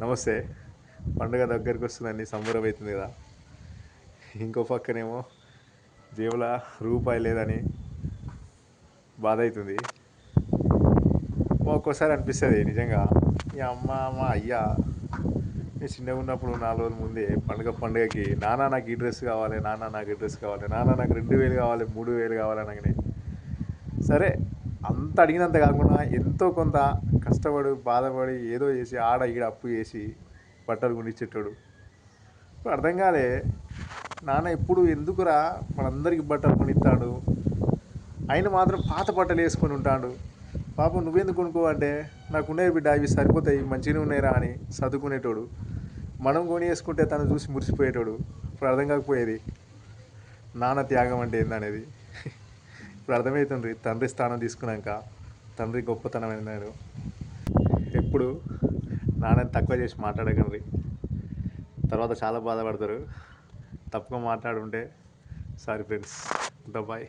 నమస్తే. పండుగ దగ్గరికి వస్తుందండి, సంబరం అవుతుంది కదా. ఇంకో పక్కనేమో జేబుల రూపాయి లేదని బాధ అవుతుంది. ఒక్కోసారి అనిపిస్తుంది నిజంగా, ఈ అమ్మ మా అయ్యా నేను చిన్నగా ఉన్నప్పుడు 4 రోజుల ముందే పండుగకి నాన్న నాకు ఈ డ్రెస్ కావాలి, నాన్న నాకు ఈ డ్రెస్ కావాలి, నాన్న నాకు 2000 కావాలి, 3000 కావాలనగానే సరే అంత అడిగినంత కాకుండా ఎంతో కొంత కష్టపడి బాధపడి ఏదో చేసి ఆడ ఈడ అప్పు చేసి బట్టలు కొనిచ్చేటోడు. ఇప్పుడు అర్థం కాలే, నాన్న ఎప్పుడు ఎందుకురా మనందరికి బట్టలు కొనిస్తాడు, ఆయన మాత్రం పాత బట్టలు వేసుకొని ఉంటాడు. పాపం నువ్వెందుకు కొనుక్కోవంటే, నాకు ఉన్నాయి బిడ్డ, ఇవి సరిపోతాయి, మంచిగానే ఉన్నాయిరా అని చదువుకునేటోడు. మనం కొని వేసుకుంటే తను చూసి మురిసిపోయేటోడు. ఇప్పుడు అర్థం కాకపోయేది నాన్న త్యాగం అంటే ఏందనేది. ఇప్పుడు అర్థమవుతుంది తండ్రి స్థానం తీసుకున్నాక తండ్రి గొప్పతనం ఏంటో. ఎప్పుడు నాన్నని తక్కువ చేసి మాట్లాడకండి, తర్వాత చాలా బాధపడతారు. తప్పుగా మాట్లాడుంటే సారీ ఫ్రెండ్స్, ఉంటా, బాయ్.